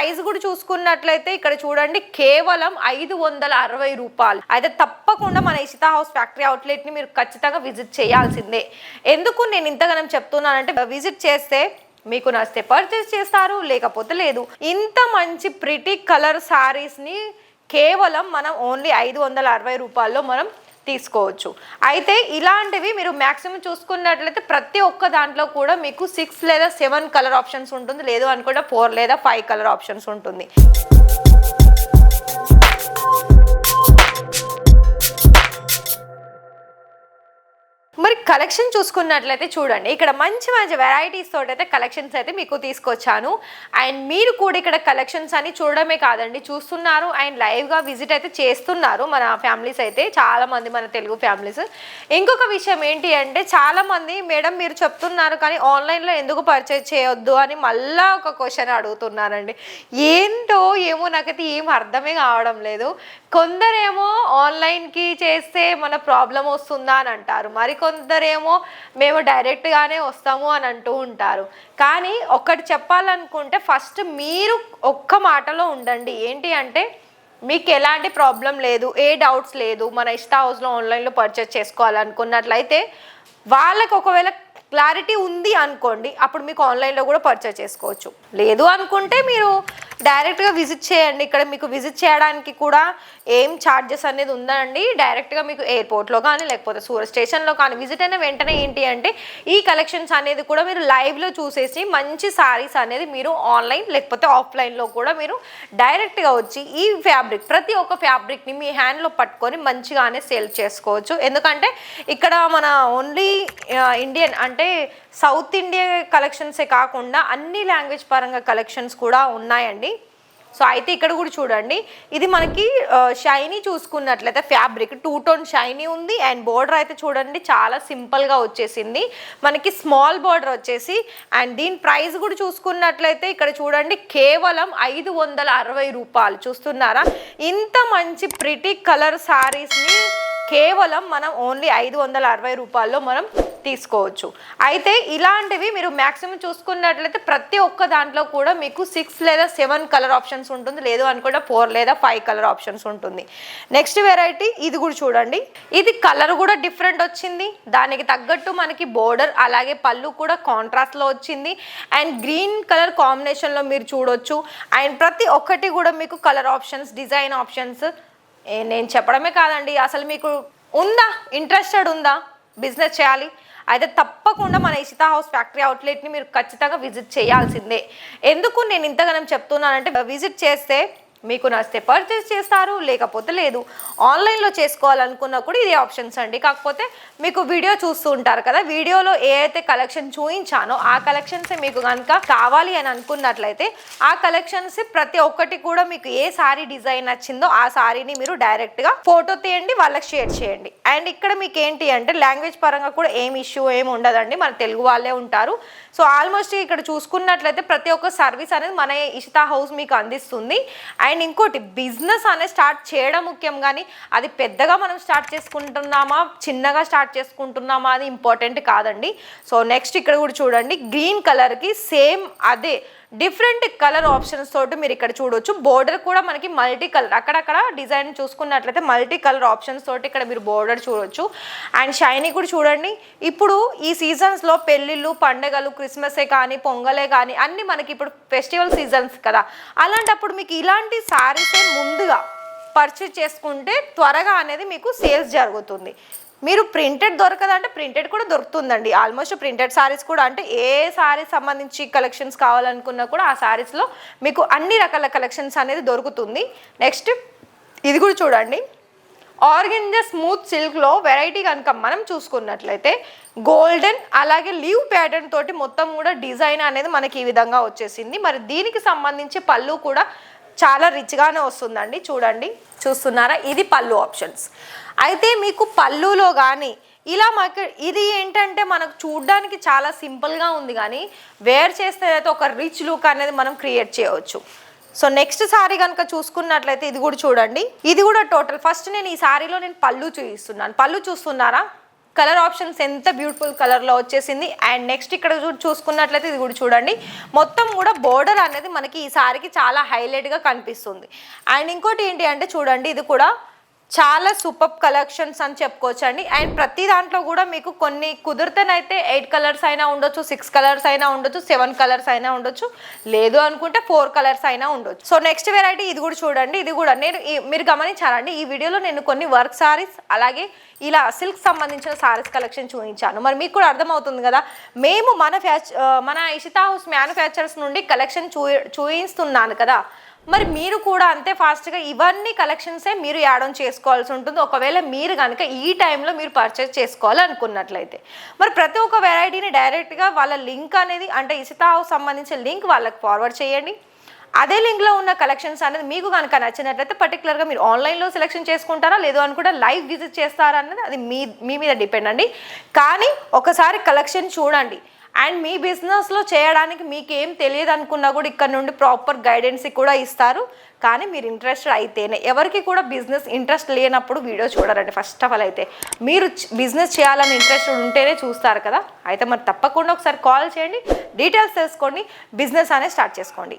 Price కూడా చూసుకున్నట్లయితే ఇక్కడ చూడండి కేవలం 560 రూపాయలు. అయితే తప్పకుండా మన ఇషితా హౌస్ ఫ్యాక్టరీ అవుట్లెట్ ని మీరు ఖచ్చితంగా విజిట్ చేయాల్సిందే. ఎందుకు నేను ఇంతగానం చెప్తున్నానంటే విజిట్ చేస్తే మీకు నచ్చితే పర్చేస్ చేస్తారు, లేకపోతే లేదు. ఇంత మంచి ప్రిటీ కలర్ సారీస్ ని కేవలం మనం ఓన్లీ 560 రూపాయల్లో మనం తీసుకోవచ్చు. అయితే ఇలాంటివి మీరు మ్యాక్సిమం చూసుకున్నట్లయితే ప్రతి ఒక్క దాంట్లో కూడా మీకు 6 లేదా 7 కలర్ ఆప్షన్స్ ఉంటుంది, లేదు అనుకుంటే 4 లేదా 5 కలర్ ఆప్షన్స్ ఉంటుంది. మరి కలెక్షన్ చూసుకున్నట్లయితే చూడండి, ఇక్కడ మంచి మంచి వెరైటీస్ తోటి అయితే కలెక్షన్స్ అయితే మీకు తీసుకొచ్చాను. అండ్ మీరు కూడా ఇక్కడ కలెక్షన్స్ అని చూడడమే కాదండి, చూస్తున్నారు అండ్ లైవ్గా విజిట్ అయితే చేస్తున్నారు మన ఫ్యామిలీస్ అయితే, చాలామంది మన తెలుగు ఫ్యామిలీస్. ఇంకొక విషయం ఏంటి అంటే చాలామంది మేడం మీరు చెప్తున్నారు కానీ ఆన్లైన్లో ఎందుకు పర్చేజ్ చేయొద్దు అని మళ్ళీ ఒక క్వశ్చన్ అడుగుతున్నారండి. ఏంటో ఏమో నాకైతే ఏం అర్థమే కావడం లేదు. కొందరేమో ఆన్లైన్కి చేస్తే మన ప్రాబ్లం వస్తుందా అని అంటారు, మరి కొందరేమో మేము డైరెక్ట్గానే వస్తాము అని అంటూ ఉంటారు. కానీ ఒక్కటి చెప్పాలనుకుంటే ఫస్ట్ మీరు ఒక్క మాటలో ఉండండి. ఏంటి అంటే మీకు ఎలాంటి ప్రాబ్లం లేదు, ఏ డౌట్స్ లేదు, మన ఇషితా హౌస్లో ఆన్లైన్లో పర్చేస్ చేసుకోవాలనుకున్నట్లయితే వాళ్ళకి ఒకవేళ క్లారిటీ ఉంది అనుకోండి, అప్పుడు మీకు ఆన్లైన్లో కూడా పర్చేస్ చేసుకోవచ్చు. లేదు అనుకుంటే మీరు డైరెక్ట్గా విజిట్ చేయండి. ఇక్కడ మీకు విజిట్ చేయడానికి కూడా ఏం ఛార్జెస్ అనేది ఉందండి. డైరెక్ట్గా మీకు ఎయిర్పోర్ట్లో కానీ లేకపోతే సూరత్ స్టేషన్లో కానీ విజిట్ అయిన వెంటనే ఏంటి అంటే ఈ కలెక్షన్స్ అనేది కూడా మీరు లైవ్లో చూసేసి మంచి సారీస్ అనేది మీరు ఆన్లైన్ లేకపోతే ఆఫ్లైన్లో కూడా మీరు డైరెక్ట్గా వచ్చి ఈ ఫ్యాబ్రిక్ ప్రతి ఒక్క ఫ్యాబ్రిక్ని మీ హ్యాండ్లో పట్టుకొని మంచిగానే సేల్ చేసుకోవచ్చు. ఎందుకంటే ఇక్కడ మన ఓన్లీ ఇండియన్ అంటే సౌత్ ఇండియా కలెక్షన్సే కాకుండా అన్ని లాంగ్వేజ్ పరంగా కలెక్షన్స్ కూడా ఉన్నాయండి. సో అయితే ఇక్కడ కూడా చూడండి, ఇది మనకి షైనీ చూసుకున్నట్లయితే ఫ్యాబ్రిక్ 2 టోన్ షైనీ ఉంది. అండ్ బోర్డర్ అయితే చూడండి చాలా సింపుల్గా వచ్చేసింది, మనకి స్మాల్ బోర్డర్ వచ్చేసి. అండ్ దీని ప్రైస్ కూడా చూసుకున్నట్లయితే ఇక్కడ చూడండి కేవలం 560 రూపాయలు. చూస్తున్నారా, ఇంత మంచి ప్రిటీ కలర్ సారీస్ని కేవలం మనం ఓన్లీ 560 రూపాయల్లో మనం తీసుకోవచ్చు. అయితే ఇలాంటివి మీరు మ్యాక్సిమం చూసుకున్నట్లయితే ప్రతి ఒక్క దాంట్లో కూడా మీకు 6 లేదా 7 కలర్ ఆప్షన్స్ ఉంటుంది, లేదు అనుకుంటే 4 లేదా 5 కలర్ ఆప్షన్స్ ఉంటుంది. నెక్స్ట్ వెరైటీ ఇది కూడా చూడండి, ఇది కలర్ కూడా డిఫరెంట్ వచ్చింది, దానికి తగ్గట్టు మనకి బోర్డర్ అలాగే పళ్ళు కూడా కాంట్రాస్ట్లో వచ్చింది. అండ్ గ్రీన్ కలర్ కాంబినేషన్లో మీరు చూడొచ్చు. అండ్ ప్రతి ఒక్కటి కూడా మీకు కలర్ ఆప్షన్స్, డిజైన్ ఆప్షన్స్. నేను చెప్పడమే కాదండి, అసలు మీకు ఉందా ఇంట్రెస్టెడ్ ఉందా బిజినెస్ చేయాలి అయితే తప్పకుండా మన ఇషితా హౌస్ ఫ్యాక్టరీ అవుట్లెట్ని మీరు ఖచ్చితంగా విజిట్ చేయాల్సిందే. ఎందుకు నేను ఇంతగానం చెప్తున్నానంటే విజిట్ చేస్తే మీకు నచ్చితే పర్చేస్ చేస్తారు, లేకపోతే లేదు. ఆన్లైన్లో చేసుకోవాలనుకున్నా కూడా ఇదే ఆప్షన్స్ అండి. కాకపోతే మీకు వీడియో చూస్తూ ఉంటారు కదా, వీడియోలో ఏ అయితే కలెక్షన్ చూపించానో ఆ కలెక్షన్స్ మీకు కనుక కావాలి అని అనుకున్నట్లయితే ఆ కలెక్షన్స్ ప్రతి ఒక్కటి కూడా మీకు ఏ సారీ డిజైన్ నచ్చిందో ఆ సారీని మీరు డైరెక్ట్గా ఫోటో తీయండి, వాళ్ళకి షేర్ చేయండి. అండ్ ఇక్కడ మీకు ఏంటి అంటే లాంగ్వేజ్ పరంగా కూడా ఏం ఇష్యూ ఏమి ఉండదండి, మన తెలుగు వాళ్ళే ఉంటారు. సో ఆల్మోస్ట్ ఇక్కడ చూసుకున్నట్లయితే ప్రతి ఒక్క సర్వీస్ అనేది మన ఇషితా హౌస్ మీకు అందిస్తుంది. అండ్ ఇంకోటి బిజినెస్ అనేది స్టార్ట్ చేయడం ముఖ్యం, కానీ అది పెద్దగా మనం స్టార్ట్ చేసుకుంటున్నామా చిన్నగా స్టార్ట్ చేసుకుంటున్నామా అది ఇంపార్టెంట్ కాదండి. సో నెక్స్ట్ ఇక్కడ కూడా చూడండి, గ్రీన్ కలర్కి సేమ్ అదే డిఫరెంట్ కలర్ ఆప్షన్స్ తోటి మీరు ఇక్కడ చూడొచ్చు. బోర్డర్ కూడా మనకి మల్టీ కలర్, అక్కడక్కడ డిజైన్ చూసుకున్నట్లయితే మల్టీ కలర్ ఆప్షన్స్ తోటి ఇక్కడ మీరు బోర్డర్ చూడొచ్చు. అండ్ షైనీ కూడా చూడండి, ఇప్పుడు ఈ సీజన్స్లో పెళ్ళిళ్ళు, పండుగలు, క్రిస్మసే కానీ పొంగలే కానీ అన్నీ మనకి ఇప్పుడు ఫెస్టివల్ సీజన్స్ కదా, అలాంటప్పుడు మీకు ఇలాంటి శారీసే ముందుగా పర్చేజ్ చేసుకుంటే త్వరగా అనేది మీకు సేల్స్ జరుగుతుంది. మీరు ప్రింటెడ్ దొరకదంటే ప్రింటెడ్ కూడా దొరుకుతుందండి. ఆల్మోస్ట్ ప్రింటెడ్ సారీస్ కూడా అంటే ఏ సారీ సంబంధించి కలెక్షన్స్ కావాలనుకున్నా కూడా ఆ సారీస్లో మీకు అన్ని రకాల కలెక్షన్స్ అనేది దొరుకుతుంది. నెక్స్ట్ ఇది కూడా చూడండి, ఆర్గెంజా స్మూత్ సిల్క్లో వెరైటీ కనుక మనం చూసుకున్నట్లయితే గోల్డెన్ అలాగే లీవ్ ప్యాటర్న్ తోటి మొత్తం కూడా డిజైన్ అనేది మనకి ఈ విధంగా వచ్చేసింది. మరి దీనికి సంబంధించి పళ్ళు కూడా చాలా రిచ్గానే వస్తుందండి. చూడండి, చూస్తున్నారా, ఇది పళ్ళు ఆప్షన్స్. అయితే మీకు పళ్ళులో కానీ ఇలా మాకు ఇది ఏంటంటే మనకు చూడడానికి చాలా సింపుల్గా ఉంది, కానీ వేర్ చేస్తే అయితే ఒక రిచ్ లుక్ అనేది మనం క్రియేట్ చేయవచ్చు. సో నెక్స్ట్ సారీ కనుక చూసుకున్నట్లయితే ఇది కూడా చూడండి, ఇది కూడా టోటల్ ఫస్ట్ నేను ఈ సారీలో నేను పళ్ళు చూపిస్తున్నాను. పళ్ళు చూస్తున్నారా, కలర్ ఆప్షన్స్ ఎంత బ్యూటిఫుల్ కలర్లో వచ్చేసింది. అండ్ నెక్స్ట్ ఇక్కడ చూసుకున్నట్లయితే ఇది కూడా చూడండి, మొత్తం కూడా బోర్డర్ అనేది మనకి ఈ సారీకి చాలా హైలైట్గా కనిపిస్తుంది. అండ్ ఇంకోటి ఏంటి అంటే చూడండి, ఇది కూడా చాలా సూపర్ కలెక్షన్స్ అని చెప్పుకోవచ్చు అండి. అండ్ ప్రతి దాంట్లో కూడా మీకు కొన్ని కుదిరితేనైతే 8 కలర్స్ అయినా ఉండొచ్చు, 6 కలర్స్ అయినా ఉండొచ్చు, 7 కలర్స్ అయినా ఉండొచ్చు, లేదు అనుకుంటే 4 కలర్స్ అయినా ఉండొచ్చు. సో నెక్స్ట్ వెరైటీ ఇది కూడా చూడండి, ఇది కూడా మీరు గమనించారండి, ఈ వీడియోలో నేను కొన్ని వర్క్ సారీస్ అలాగే ఇలా సిల్క్ సంబంధించిన సారీస్ కలెక్షన్ చూపించాను. మరి మీకు కూడా అర్థమవుతుంది కదా, మేము మన ఇషితా హౌస్ మ్యానుఫ్యాక్చరర్స్ నుండి కలెక్షన్ చూపిస్తున్నాను కదా, మరి మీరు కూడా అంతే ఫాస్ట్గా ఇవన్నీ కలెక్షన్సే మీరు యాడ్ ఆన్ చేసుకోవాల్సి ఉంటుంది. ఒకవేళ మీరు కనుక ఈ టైంలో మీరు పర్చేస్ చేసుకోవాలనుకున్నట్లయితే మరి ప్రతి ఒక్క వెరైటీని డైరెక్ట్గా వాళ్ళ లింక్ అనేది అంటే ఇషితా హౌస్ సంబంధించిన లింక్ వాళ్ళకి ఫార్వర్డ్ చేయండి. అదే లింక్లో ఉన్న కలెక్షన్స్ అనేది మీకు కనుక నచ్చినట్లయితే పర్టికులర్గా మీరు ఆన్లైన్లో సెలెక్షన్ చేసుకుంటారా, లేదు అనుకుంటే లైవ్ విజిట్ చేస్తారా అన్నది అది మీ మీద డిపెండ్ అండి. కానీ ఒకసారి కలెక్షన్ చూడండి. అండ్ మీ బిజినెస్లో చేయడానికి మీకు ఏం తెలియదు అనుకున్నా కూడా ఇక్కడ నుండి ప్రాపర్ గైడెన్స్ కూడా ఇస్తారు. కానీ మీరు ఇంట్రెస్టెడ్ అయితేనే, ఎవరికి కూడా బిజినెస్ ఇంట్రెస్ట్ లేనప్పుడు వీడియో చూడరండి. ఫస్ట్ ఆఫ్ ఆల్ అయితే మీరు బిజినెస్ చేయాలని ఇంట్రెస్టెడ్ ఉంటేనే చూస్తారు కదా, అయితే మరి తప్పకుండా ఒకసారి కాల్ చేయండి, డీటెయిల్స్ తెలుసుకోండి, బిజినెస్ అనేది స్టార్ట్ చేసుకోండి.